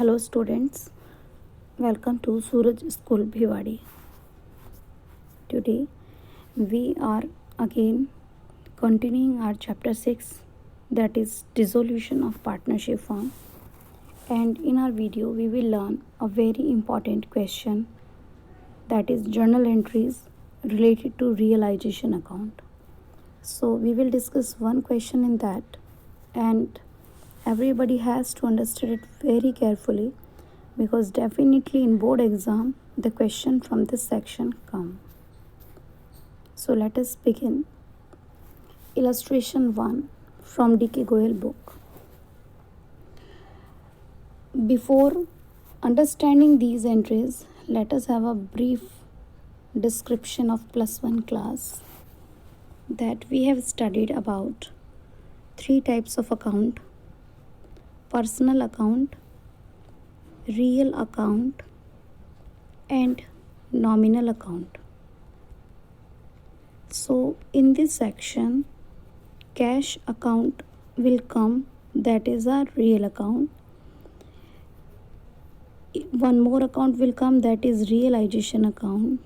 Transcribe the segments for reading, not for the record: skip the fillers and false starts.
Hello students, welcome to Suraj School Bhiwadi. Today we are again continuing our chapter 6, that is dissolution of partnership firm, and in our video we will learn a very important question, that is journal entries related to realization account. So we will discuss one question in that, and everybody has to understand it very carefully because definitely in board exam the question from this section come. So let us begin. Illustration 1 from D.K. Goyal book. Before understanding these entries, let us have a brief description of +1 class, that we have studied about 3 types of account: personal account, real account, and nominal account. So in this section, cash account will come, that is a real account. One more account will come, that is realization account,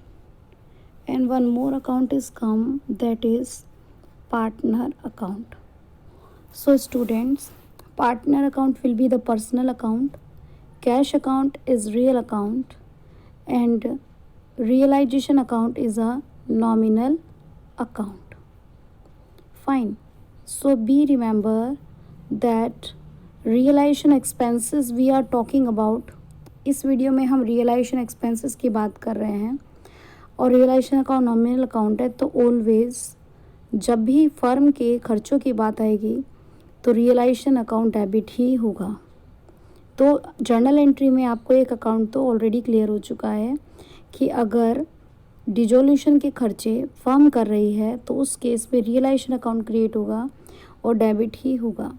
and one more account is come, that is partner account. So students, partner account will be the personal account, cash account is real account, and realization account is a nominal account. Fine. So be remember that realization expenses we are talking about. इस video में हम realisation expenses की बात कर रहे हैं और realisation account nominal account है, तो ऑलवेज जब भी फर्म के खर्चों की बात आएगी तो रियलाइजेशन अकाउंट डेबिट ही होगा. तो जर्नल एंट्री में आपको एक अकाउंट तो ऑलरेडी क्लियर हो चुका है कि अगर डिजोल्यूशन के खर्चे फर्म कर रही है तो उस केस में रियलाइजेशन अकाउंट क्रिएट होगा और डेबिट ही होगा.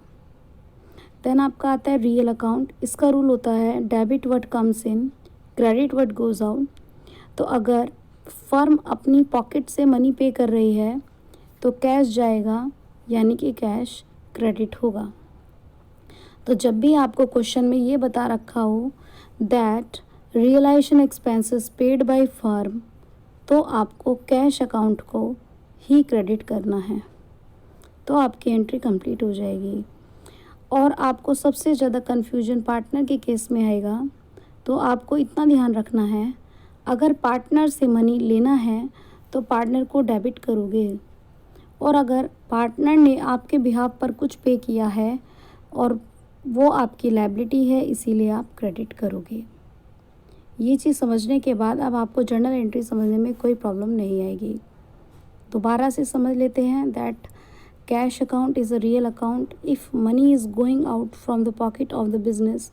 देन आपका आता है रियल अकाउंट. इसका रूल होता है debit what comes in, credit what goes out. तो अगर फर्म अपनी पॉकेट से मनी पे कर रही है तो कैश जाएगा, यानी कि कैश क्रेडिट होगा. तो जब भी आपको क्वेश्चन में ये बता रखा हो that realisation expenses paid by firm, तो आपको कैश अकाउंट को ही क्रेडिट करना है, तो आपकी एंट्री कंप्लीट हो जाएगी. और आपको सबसे ज़्यादा कन्फ्यूजन पार्टनर के केस में आएगा. तो आपको इतना ध्यान रखना है, अगर पार्टनर से मनी लेना है तो पार्टनर को डेबिट करोगे, और अगर पार्टनर ने आपके बिहाफ पर कुछ पे किया है और वो आपकी लायबिलिटी है, इसीलिए आप क्रेडिट करोगे. ये चीज़ समझने के बाद अब आपको जर्नल एंट्री समझने में कोई प्रॉब्लम नहीं आएगी. दोबारा से समझ लेते हैं that cash account is a real account. If money is going out from the pocket of the business,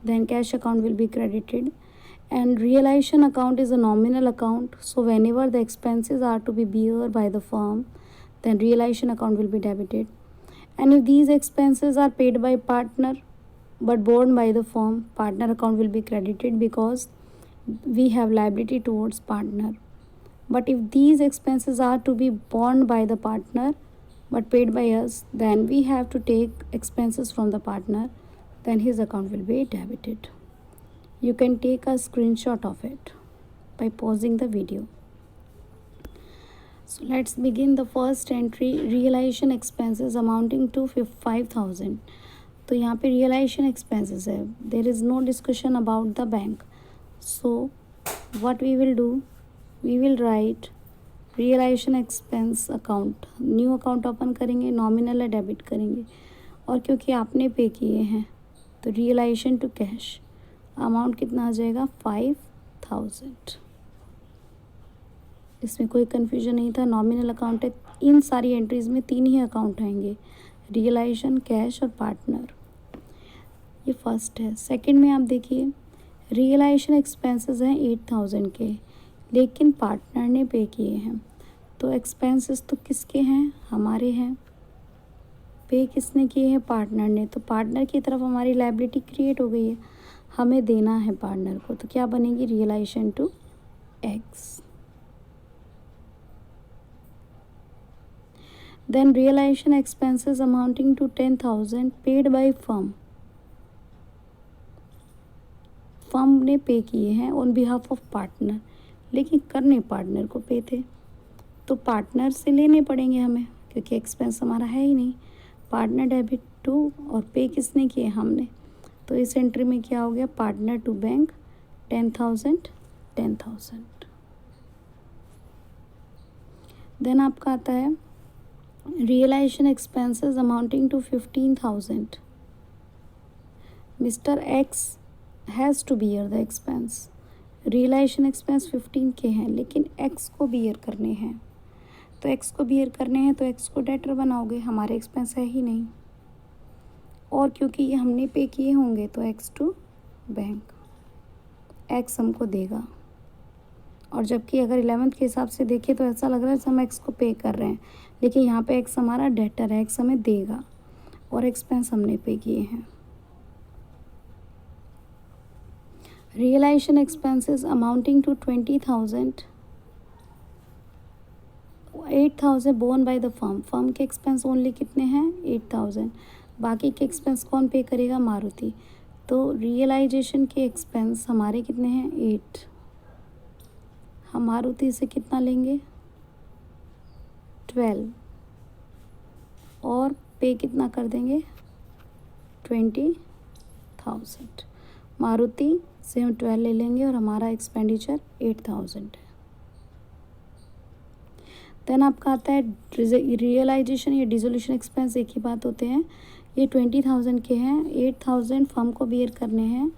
then cash account will be credited, and realization account is a nominal account. So whenever the expenses are to be bear by the firm, then realization account will be debited. And if these expenses are paid by partner but borne by the firm, partner account will be credited because we have liability towards partner. But if these expenses are to be borne by the partner but paid by us, then we have to take expenses from the partner, then his account will be debited. You can take a screenshot of it by pausing the video. So let's begin the first entry, realization expenses amounting to 5,000. तो यहाँ पे realization expenses है, there is no discussion about the bank. So what we will do, we will write realization expense account, new account open करेंगे, nominal है debit करेंगे, और क्योंकि आपने पे किए हैं तो रियलाइजेशन टू कैश अमाउंट कितना आ जाएगा 5,000. इसमें कोई कन्फ्यूजन नहीं था, नॉमिनल अकाउंट है. इन सारी एंट्रीज़ में 3 ही अकाउंट आएंगे, रियलाइजेशन, कैश और पार्टनर. ये फर्स्ट है. सेकंड में आप देखिए, रियलाइजेशन एक्सपेंसेस हैं 8,000 के, लेकिन पार्टनर ने पे किए हैं, तो एक्सपेंसेस तो किसके हैं, हमारे हैं. पे किसने किए हैं, पार्टनर ने. तो पार्टनर की तरफ हमारी लायबिलिटी क्रिएट हो गई है, हमें देना है पार्टनर को, तो क्या बनेगी, realisation to X. Then realisation expenses amounting to 10,000 paid by firm. Firm ने पे किए हैं ऑन बिहाफ ऑफ पार्टनर, लेकिन करने पार्टनर को पे थे, तो पार्टनर से लेने पड़ेंगे हमें क्योंकि एक्सपेंस हमारा है ही नहीं। पार्टनर डेबिट टू, और पे किसने किए, हमने। तो इस एंट्री में क्या हो गया, पार्टनर टू बैंक 10,000 10,000। देन आपका आता है realisation expenses amounting to 15,000। Mister X has to bear the expense. Realisation expense 15 के हैं, लेकिन एक्स को बियर करने हैं। तो एक्स को बियर करने हैं तो एक्स को डेटर बनाओगे, हमारे एक्सपेंस है ही नहीं, और क्योंकि ये हमने पे किए होंगे तो एक्स टू बैंक, एक्स हमको देगा। और जबकि अगर 11th के हिसाब से देखें तो ऐसा लग रहा है जैसे हम एक्स को पे कर रहे हैं, लेकिन यहाँ पे एक्स हमारा डेटर है, एक्स हमें देगा और एक्सपेंस हमने पे किए हैं। Realisation expenses amounting to 20,000, 8,000 borne by the firm. Firm के एक्सपेंस ओनली कितने हैं, 8,000। बाकी के एक्सपेंस कौन पे करेगा, मारुति। तो रियलाइजेशन के एक्सपेंस हमारे कितने हैं, 8। हम मारुति से कितना लेंगे, 12, और पे कितना कर देंगे, 20,000। मारुति से हम 12 ले लेंगे और हमारा एक्सपेंडिचर 8,000 है। देन आपका आता है रियलाइजेशन या डिसोल्यूशन एक्सपेंस, एक ही बात होते हैं। ये 20,000 के हैं, 8,000 फर्म को बियर करने हैं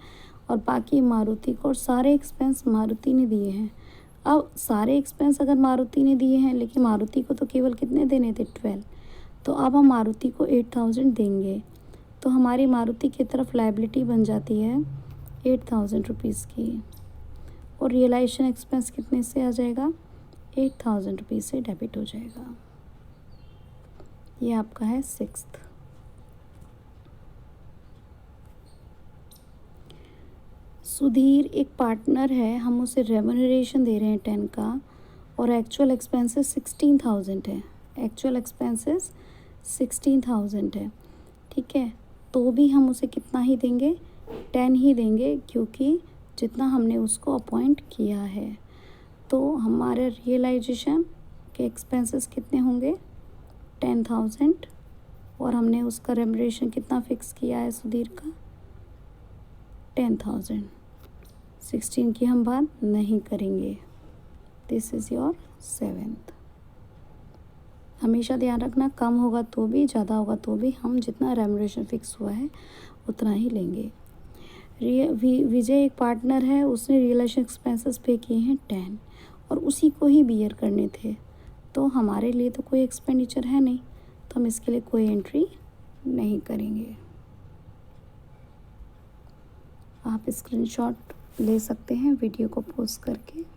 और बाकी मारुति को, और सारे एक्सपेंस मारुति ने दिए हैं। अब सारे एक्सपेंस अगर मारुति ने दिए हैं, लेकिन मारुति को तो केवल कितने देने थे, 12, तो अब हम मारुति को 8,000 देंगे। तो हमारी मारुति की तरफ लायबिलिटी बन जाती है 8,000 रुपीज़ की, और रियलाइजेशन एक्सपेंस कितने से आ जाएगा, 8,000 रुपीज़ से डेबिट हो जाएगा। ये आपका है 6th। सुधीर एक पार्टनर है, हम उसे रेम्यूनरेशन दे रहे हैं 10 का, और एक्चुअल एक्सपेंसेस 16,000 है। एक्चुअल एक्सपेंसेस 16,000 है, ठीक है। तो भी हम उसे कितना ही देंगे, 10 ही देंगे, क्योंकि जितना हमने उसको अपॉइंट किया है। तो हमारे रियलाइजेशन के एक्सपेंसेस कितने होंगे, 10,000, और हमने उसका रेम्यूनरेशन कितना फिक्स किया है सुधीर का, 10,000। 16 की हम बात नहीं करेंगे। This is your 7th। हमेशा ध्यान रखना, कम होगा तो भी, ज़्यादा होगा तो भी, हम जितना रेम्यूनरेशन फिक्स हुआ है उतना ही लेंगे। विजय एक पार्टनर है, उसने रियलाइजेशन एक्सपेंसेस पे किए हैं 10, और उसी को ही बियर करने थे। तो हमारे लिए तो कोई एक्सपेंडिचर है नहीं, तो हम इसके लिए कोई एंट्री नहीं करेंगे। आप स्क्रीनशॉट ले सकते हैं वीडियो को पॉज करके।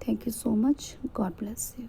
Thank you so much. God bless you.